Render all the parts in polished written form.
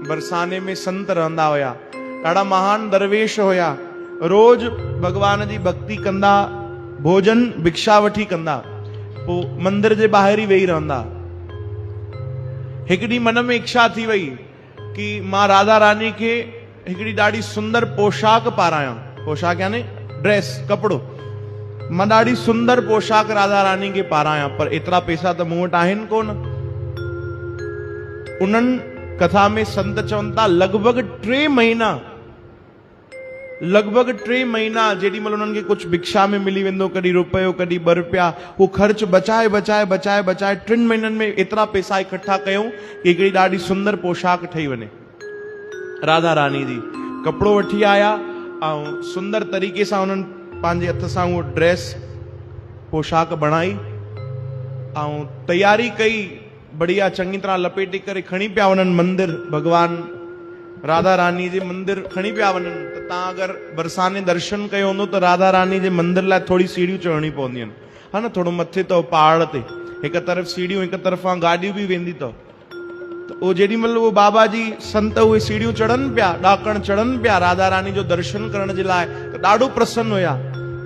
बरसाने में संत रहंदा हुया, ॾाढा महान दरवेश हुया। रोज भगवान जी भक्ति कंदा, भोजन भिक्षा वठी कंदा, पोइ मंदिर जे ॿाहिरि ई वेही रहंदा। हिकड़ी मन में इच्छा थी वई कि मां राधा रानी खे हिकड़ी ॾाढी सुंदर पोशाक पारायां। पोशाक यानी ड्रेस, कपड़ो। मां ॾाढी सुंदर पोशाक राधा रानी खे पारायां, पर एतिरा पैसा त मूं वटि आहिनि कोन। उन्हनि कथा में संत चवनि था लॻभॻि 3 महीना जेॾी महिल उन्हनि खे कुझु भिक्षा में मिली वेंदो, कॾहिं रुपयो कॾहिं 2 रुपया, उहो ख़र्च बचाए 3 महीननि में एतिरा पैसा इकट्ठा कयूं कि हिकिड़ी ॾाढी सुंदर पोशाक ठही वञे राधा रानी जी। कपिड़ो वठी आया ऐं सुंदर तरीक़े सां उन्हनि पंहिंजे हथ सां उहो ड्रेस पोशाक बणाई ऐं तैयारी कई, बढ़िया चङी तरह लपेटे करे खणी पिया वञनि मंदिर, भगवान राधा रानी जे मंदिर खणी पिया वञनि। त तव्हां अगरि बरसाने दर्शन कयो हूंदो त राधा रानी जे मंदिर लाइ थोड़ी सीढ़ियूं चढ़णी पवंदियूं आहिनि, हा न, थोड़ो मथे अथव पहाड़ ते, हिकु तरफ़ सीढ़ियूं हिकु तरफ़ां गाॾियूं बि वेंदी अथव। त उहो जेॾी महिल उहो बाबा जी संत उहे सीढ़ियूं चढ़नि पिया, ॾाकण चढ़नि पिया राधा रानी जो दर्शन करण जे लाइ, त ॾाढो प्रसन्न हुया,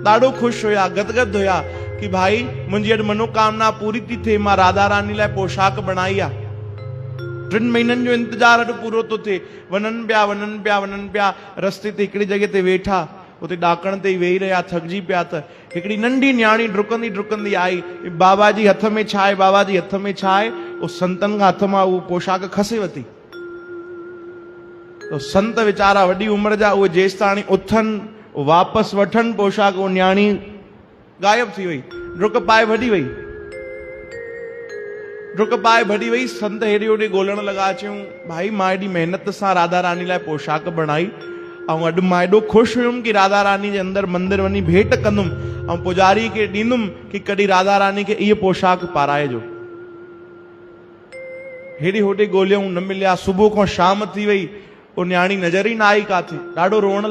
ॾाढो ख़ुशि हुया, गदगद हुया कि भाई मुंहिंजी अॼु मनोकामना पूरी थी थिए, मां राधा रानी लाइ पोशाक बणाई आहे। 3 महीननि जो इंतजार अॼु पूरो थो थिए। वञनि पिया, रस्ते ते हिकिड़ी जॻह ते वेठा, उते ॾाकण ते वेही रहिया, थकिजी पिया, त हिकिड़ी नंढी न्याणी डुकंदी आई। बाबा जी हथ में छा आहे, बाबा जी हथ में छा आहे? उहो संतनि खां हथ मां उहो पोशाक खसे वरिती। तो संत वीचारा वॾी उमिरि जा, उहे जेसि ताणी उथनि वापसि वठनि पोशाक, उहो न्याणी गायब थी वई, डुक पाए भॼी वई। संत हेॾे होॾे ॻोल्हण लॻा, चयूं भाई मां एॾी महिनत सां राधा रानी लाइ पोशाक बणाई ऐं अॼु मां एॾो ख़ुशि हुयुमि कि राधा रानी जे अंदरि मंदिर वञी भेंट कंदुमि ऐं पुजारी खे ॾींदुमि कि कॾहिं राधा रानी खे इहा पोशाक पाराइजो। हेॾे होॾे ॻोल्हियऊं, न मिलिया। सुबुह खां शाम थी वई, उहो न्याणी नज़र ई न आई काथे। ॾाढो रोअण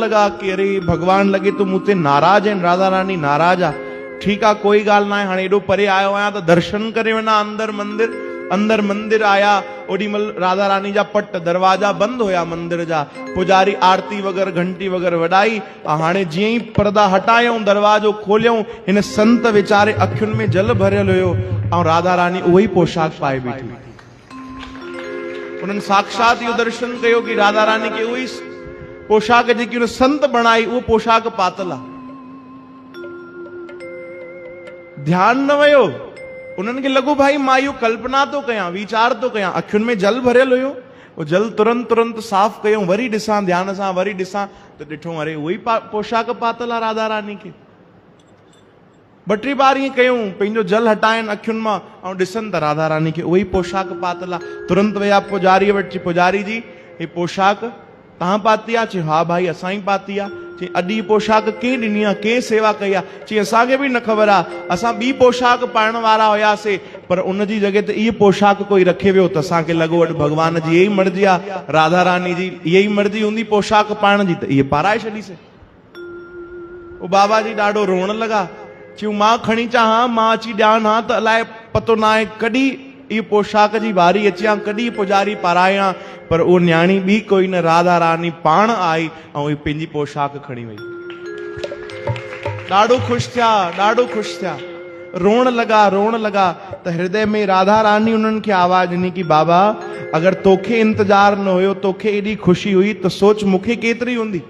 लॻा कि अरे भॻवान लॻे तो मूं ते नाराज़ आहिनि, राधा रानी नाराज़ आहे। ठीकु आहे, कोई ॻाल्हि न आहे, हाणे एॾो परे आयो आहियां त दर्शन करे वञा अंदर मंदिर आया। ओॾी महिल राधा रानी जा पट दरवाजा बंदि हुया मंदिर जा। पुजारी आरती वग़ैरह घंटी वग़ैरह वॼाई, हाणे जीअं ई पर्दा हटायऊं, दरवाजो खोलियऊं, हिन संत वीचारे अखियुनि में जल भरियल हुयो ऐं राधा रानी उहो ई पोशाक पाए बीठी। उन्हनि साक्षात इहो दर्शन कयो कि राधा रानी खे उहो ई पोशाक जेकी उन संत बणाई, उहो पोशाक पातल आहे। ध्यान न वियो, उन्हनि खे लॻो भाई मां इहो कल्पना थो कयां, वीचार थो कयां। अखियुनि में जल भरियल हुयो, उहो जल तुरंत साफ़ कयूं, वरी ॾिसां ध्यान सां, वरी ॾिसां त ॾिठो अरे उहो ई पोशाक पातल आहे राधा रानी खे। 2-3 बार ईअं कयूं, पंहिंजो जल हटाइनि अखियुनि मां ऐं ॾिसनि त राधा रानी खे उहो ई पोशाक पातल आहे। तुरंत विया पुजारीअ वटि, पुजारी जी ही पोशाक तव्हां पाती आहे? चई हा भाई असां ई पाती आहे। चई अॼु ही पोशाक कंहिं ॾिनी आहे, कंहिं सेवा कई आहे? चई असांखे बि न ख़बर आहे, असां ॿी पोशाक पाइण वारा हुयासीं, पर उन जी जॻह ते इहा पोशाक कोई रखे वियो त असांखे लॻो अॼु भॻवान जी इहा ई मर्ज़ी आहे, राधा रानी जी इहा ई मर्ज़ी हूंदी पोशाक पाइण जी, त इहे पाराए छॾीसीं। उहो बाबा जी ॾाढो रोअण लॻा, चयूं मां खणी चाहां, मां अची ॾियां हा, त अलाए पतो न आहे कॾहिं इहा पोशाक जी बारी अची आहे, कॾहिं पुजारी पारायां। पर उहो न्याणी ॿी कोई न, राधा रानी पाण आई ऐं इहा पंहिंजी पोशाक खणी वई। ॾाढो ख़ुशि थिया, रोअण लॻा त हृदय में राधा रानी उन्हनि खे आवाज़ ॾिनी कि बाबा अगरि तोखे इंतज़ार न हुयो, तोखे एॾी ख़ुशी हुई, त सोच मूंखे केतिरी हूंदी।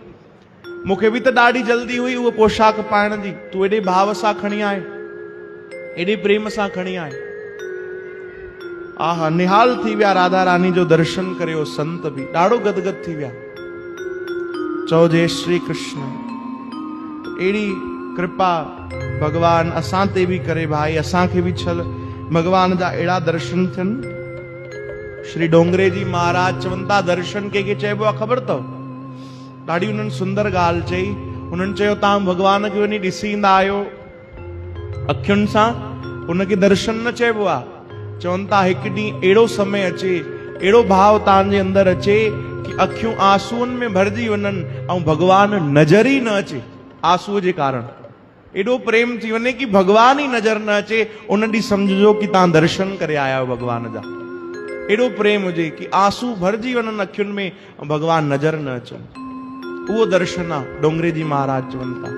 मूंखे बि त ॾाढी जल्दी हुई उहा पोशाक पाइण जी, तूं एॾे भाव सां खणी आए, एॾे प्रेम सां खणी आए। आहा, निहाल थी विया राधा रानी जो दर्शन करे। संत बि ॾाढो गदगद थी विया। चओ जय श्री कृष्ण। अहिड़ी कृपा भगवान असां ते बि करे भाई, असांखे बि छल भगवान जा अहिड़ा दर्शन थियनि। श्री डोंगरे जी महाराज चवनि था दर्शन कंहिंखे चइबो आहे ख़बर अथव? ॾाढी उन्हनि सुंदर ॻाल्हि चई। उन्हनि चयो तव्हां भगवान खे वञी ॾिसी ईंदा आहियो अखियुनि सां, उनखे दर्शन न चइबो आहे। चवनि था हिकु ॾींहुं अहिड़ो समय अचे, अहिड़ो भाव तव्हांजे अंदरि अचे कि अखियूं आंसूअनि में भरिजी वञनि ऐं भगवान नज़र ई न अचे आंसूअ जे कारण। एॾो प्रेम थी वञे कि भगवान ई नज़र न अचे, उन ॾींहुं सम्झो कि तव्हां दर्शन करे आया आहियो भगवान जा। एॾो प्रेम हुजे कि आंसू भरजी वञनि अखियुनि में, भगवान नज़र न अचनि। उहो दर्शन आहे डोंगरे जी महाराज चवनि था।